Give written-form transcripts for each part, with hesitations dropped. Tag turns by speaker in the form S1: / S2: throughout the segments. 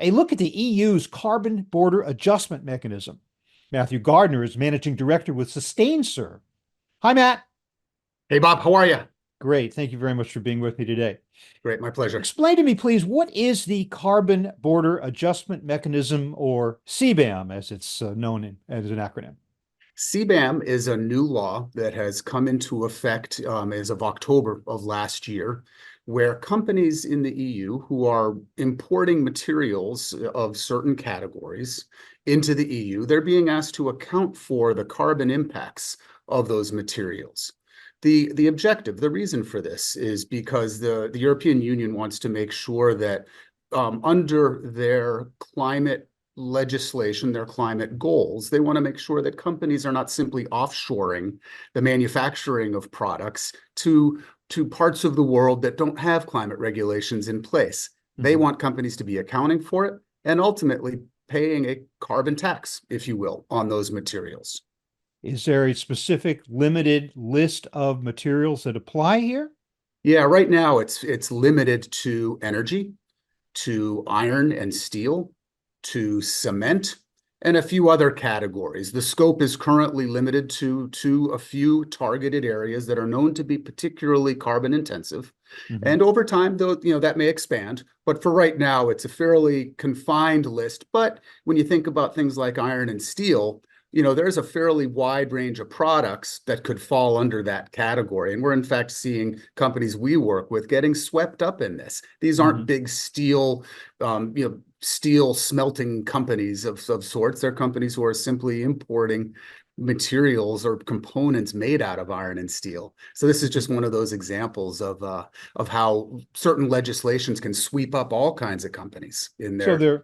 S1: a look at the EU's carbon border adjustment mechanism. Matthew Gardner is managing director with SustainServ. Hi, Matt.
S2: Hey Bob, how are you?
S1: Great. Thank you very much for being with me today.
S2: Great, my pleasure.
S1: Explain to me, please, what is the carbon border adjustment mechanism, or CBAM, as it's known as an acronym?
S2: CBAM is a new law that has come into effect as of October of last year, where companies in the EU who are importing materials of certain categories into the EU, they're being asked to account for the carbon impacts of those materials. The objective, the reason for this is because the European Union wants to make sure that under their climate legislation, their climate goals, they want to make sure that companies are not simply offshoring the manufacturing of products to parts of the world that don't have climate regulations in place. They want companies to be accounting for it and ultimately paying a carbon tax, if you will, on those materials.
S1: Is there a specific limited list of materials that apply here?
S2: Yeah, right now it's limited to energy, to iron and steel, to cement, and a few other categories. The scope is currently limited to a few targeted areas that are known to be particularly carbon intensive.
S1: Mhm.
S2: And over time, though, that may expand. But for right now, it's a fairly confined list. But when you think about things like iron and steel, there's a fairly wide range of products that could fall under that category. And we're in fact seeing companies we work with getting swept up in this. These aren't
S1: Mhm.
S2: big steel smelting companies of sorts. They're companies who are simply importing materials or components made out of iron and steel. So this is just one of those examples of how certain legislations can sweep up all kinds of companies in
S1: So
S2: there.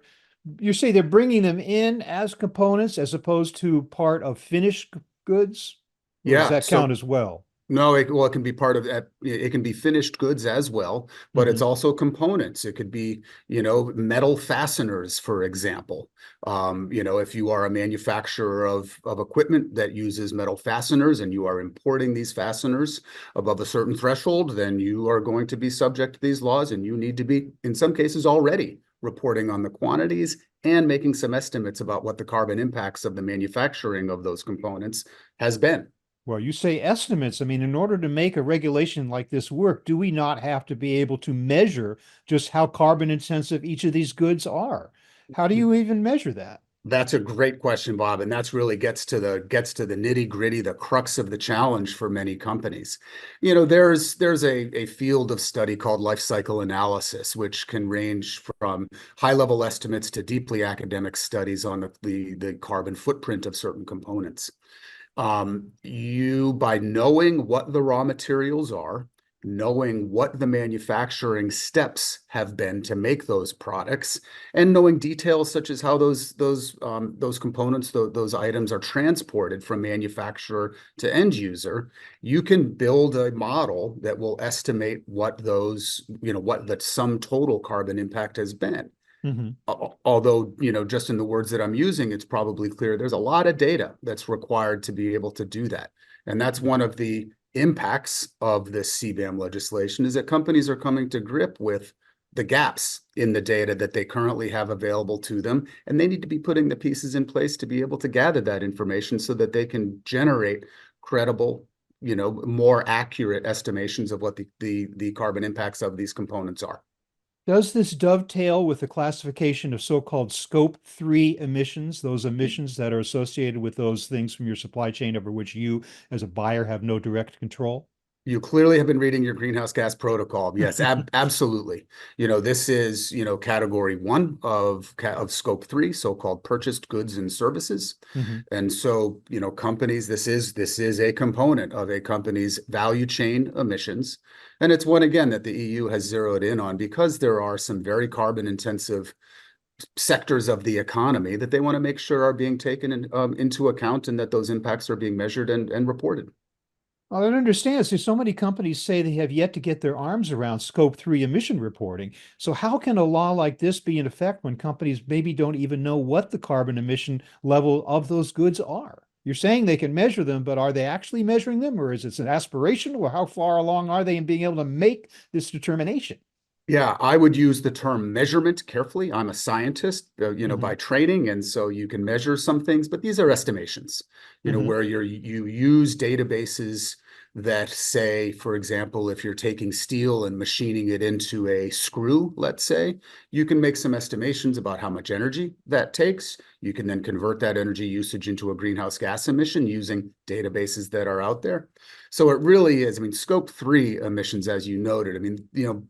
S1: you say they're bringing them in as components as opposed to part of finished goods, or does
S2: Yeah.
S1: that count
S2: So
S1: as well?
S2: no, it can be part of that. It can be finished goods as well, but it's
S1: Mhm.
S2: also components. It could be, metal fasteners, for example. If you are a manufacturer of equipment that uses metal fasteners and you are importing these fasteners above a certain threshold, then you are going to be subject to these laws, and you need to be, in some cases, already reporting on the quantities and making some estimates about what the carbon impacts of the manufacturing of those components has been.
S1: Well, you say estimates. I mean, in order to make a regulation like this work, do we not have to be able to measure just how carbon intensive each of these goods are? How do you even measure that?
S2: That's a great question, Bob, and that's really gets to the nitty-gritty, the crux of the challenge for many companies. There's a field of study called life cycle analysis, which can range from high-level estimates to deeply academic studies on the carbon footprint of certain components. By knowing what the raw materials are, knowing what the manufacturing steps have been to make those products, and knowing details such as how those components, those items are transported from manufacturer to end user, you can build a model that will estimate what the sum total carbon impact has been.
S1: Mhm.
S2: Although, just in the words that I'm using, it's probably clear there's a lot of data that's required to be able to do that. And that's one of the impacts of this CBAM legislation, is that companies are coming to grip with the gaps in the data that they currently have available to them. And they need to be putting the pieces in place to be able to gather that information so that they can generate credible, more accurate estimations of what the carbon impacts of these components are.
S1: Does this dovetail with the classification of so-called scope 3 emissions, those emissions that are associated with those things from your supply chain over which you, as a buyer, have no direct control?
S2: You clearly have been reading your greenhouse gas protocol. Yes, absolutely. This is, category one of scope three, so-called purchased goods and services.
S1: Mhm.
S2: And so, companies, this is a component of a company's value chain emissions. And it's one, again, that the EU has zeroed in on because there are some very carbon intensive sectors of the economy that they want to make sure are being taken into account, and that those impacts are being measured and reported.
S1: I don't understand. So many companies say they have yet to get their arms around scope 3 emission reporting. So how can a law like this be in effect when companies maybe don't even know what the carbon emission level of those goods are? You're saying they can measure them, but are they actually measuring them, or is it an aspiration, or how far along are they in being able to make this determination?
S2: Yeah, I would use the term measurement carefully. I'm a scientist,
S1: Hmm.
S2: by training, and so you can measure some things, but these are estimations,
S1: Hmm.
S2: where you use databases that say, for example, if you're taking steel and machining it into a screw, let's say, you can make some estimations about how much energy that takes. You can then convert that energy usage into a greenhouse gas emission using databases that are out there. So it really is, I mean, scope three emissions, as you noted, I mean,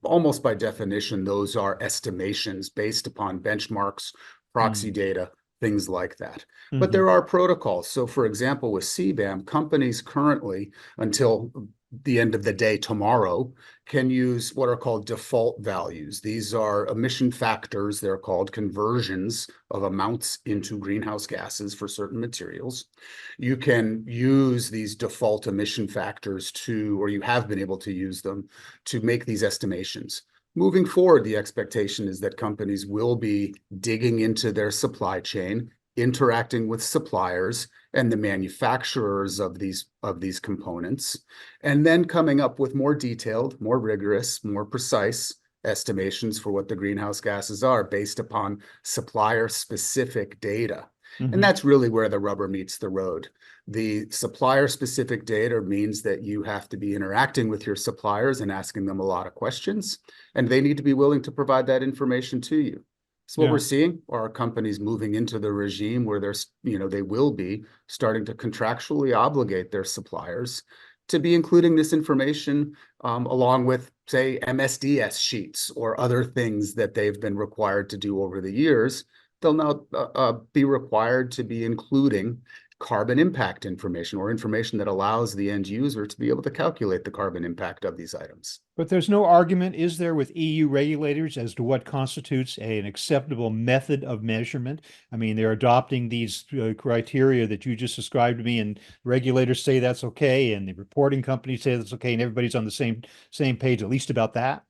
S2: almost by definition, those are estimations based upon benchmarks, proxy data, things like that. But
S1: Hmm.
S2: there are protocols. So for example, with CBAM, companies currently, until the end of the day tomorrow, can use what are called default values. These are emission factors. They're called conversions of amounts into greenhouse gases for certain materials. You can use these default emission factors to, or you have been able to use them to make these estimations. Moving forward, the expectation is that companies will be digging into their supply chain, interacting with suppliers and the manufacturers of these components, and then coming up with more detailed, more rigorous, more precise estimations for what the greenhouse gases are based upon supplier specific data. And
S1: Hmm.
S2: that's really where the rubber meets the road. The supplier specific data means that you have to be interacting with your suppliers and asking them a lot of questions, and they need to be willing to provide that information to you. So what we're
S1: Yeah.
S2: seeing are companies moving into the regime where they will be starting to contractually obligate their suppliers to be including this information along with, say, MSDS sheets or other things that they've been required to do over the years. They'll now be required to be including carbon impact information or information that allows the end user to be able to calculate the carbon impact of these items.
S1: But there's no argument, is there, with EU regulators as to what constitutes an acceptable method of measurement? I mean, they're adopting these criteria that you just described to me, and regulators say that's okay, and the reporting companies say that's okay, and everybody's on the same page, at least about that.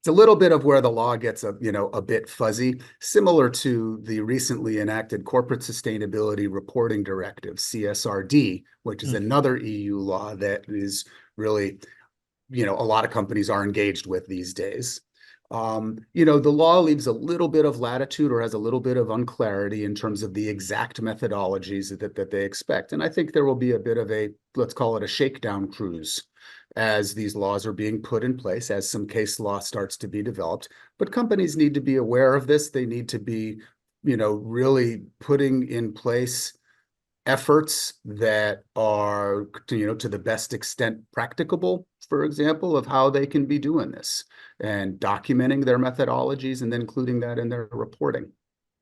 S2: It's a little bit of where the law gets a bit fuzzy, similar to the recently enacted Corporate Sustainability Reporting Directive, CSRD, which is
S1: Mm.
S2: another EU law that is really, a lot of companies are engaged with these days. The law leaves a little bit of latitude or has a little bit of unclarity in terms of the exact methodologies that they expect. And I think there will be a bit of a, let's call it a shakedown cruise as these laws are being put in place, as some case law starts to be developed. But companies need to be aware of this. They need to be, really putting in place efforts that are, to the best extent practicable, for example, of how they can be doing this and documenting their methodologies and then including that in their reporting.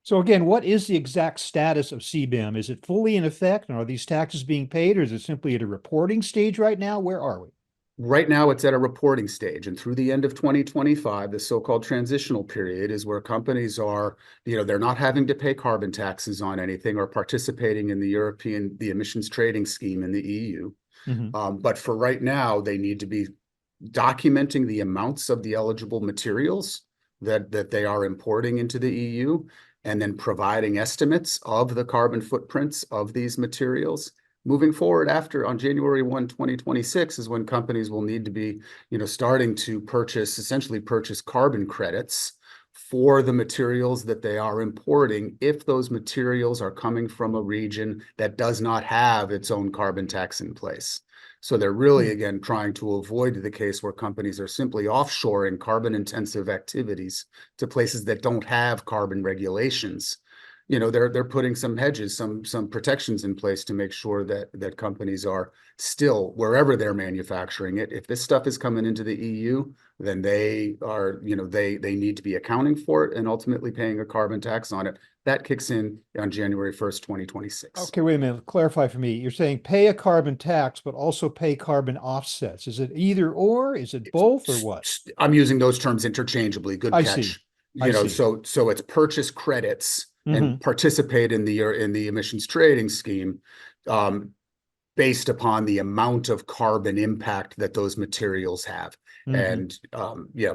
S1: So again, what is the exact status of CBAM? Is it fully in effect, and are these taxes being paid, or is it simply at a reporting stage right now? Where are we?
S2: Right now, it's at a reporting stage, and through the end of 2025, the so-called transitional period is where companies are, they're not having to pay carbon taxes on anything or participating in the emissions trading scheme in the EU.
S1: Hmm.
S2: But for right now, they need to be documenting the amounts of the eligible materials that they are importing into the EU, and then providing estimates of the carbon footprints of these materials. Moving forward after on January 1, 2026 is when companies will need to be, starting to essentially purchase carbon credits for the materials that they are importing if those materials are coming from a region that does not have its own carbon tax in place. So they're really, again, trying to avoid the case where companies are simply offshoring carbon intensive activities to places that don't have carbon regulations. They're putting some hedges, some protections in place to make sure that companies are still, wherever they're manufacturing it, if this stuff is coming into the EU, then they are, they need to be accounting for it and ultimately paying a carbon tax on it. That kicks in on January 1st, 2026.
S1: Okay, wait a minute. Clarify for me. You're saying pay a carbon tax, but also pay carbon offsets. Is it either or? Is it both or what?
S2: I'm using those terms interchangeably. Good
S1: I see.
S2: catch.
S1: I see.
S2: So it's purchase credits
S1: Hmm.
S2: and participate in the emissions trading scheme, um, based upon the amount of carbon impact that those materials have.
S1: Hmm.
S2: And yeah,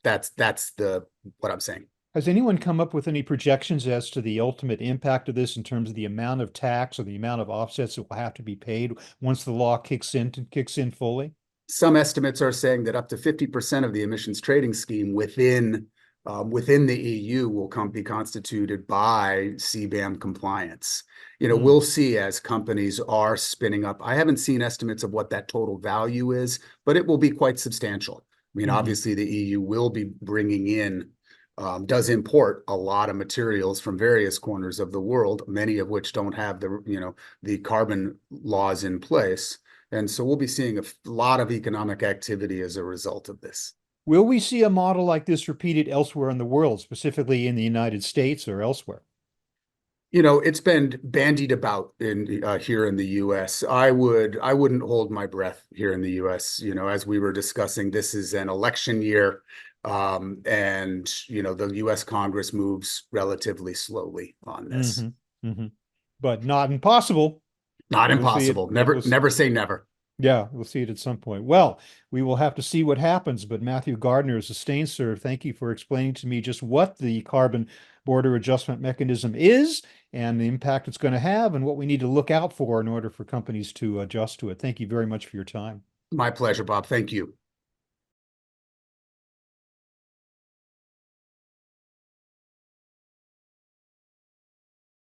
S2: that's the what I'm saying.
S1: Has anyone come up with any projections as to the ultimate impact of this in terms of the amount of tax or the amount of offsets that will have to be paid once the law kicks in fully?
S2: Some estimates are saying that up to 50% of the emissions trading scheme within the EU will be constituted by CBAM compliance.
S1: Mm,
S2: We'll see as companies are spinning up. I haven't seen estimates of what that total value is, but it will be quite substantial. I mean,
S1: mhm.
S2: obviously, the EU will be bringing in, does import a lot of materials from various corners of the world, many of which don't have the carbon laws in place. And so we'll be seeing a lot of economic activity as a result of this.
S1: Will we see a model like this repeated elsewhere in the world, specifically in the United States or elsewhere?
S2: It's been bandied about in here in the U.S. I wouldn't hold my breath here in the U.S. As we were discussing, this is an election year, and the U.S. Congress moves relatively slowly on this.
S1: Hmm. Hmm. But not impossible.
S2: Not
S1: We'll see it.
S2: impossible. Never say never.
S1: Yeah, we'll see it at some point. Well, we will have to see what happens. But Matthew Gardner, SustainServ, thank you for explaining to me just what the carbon border adjustment mechanism is and the impact it's going to have and what we need to look out for in order for companies to adjust to it. Thank you very much for your time.
S2: My pleasure, Bob. Thank you.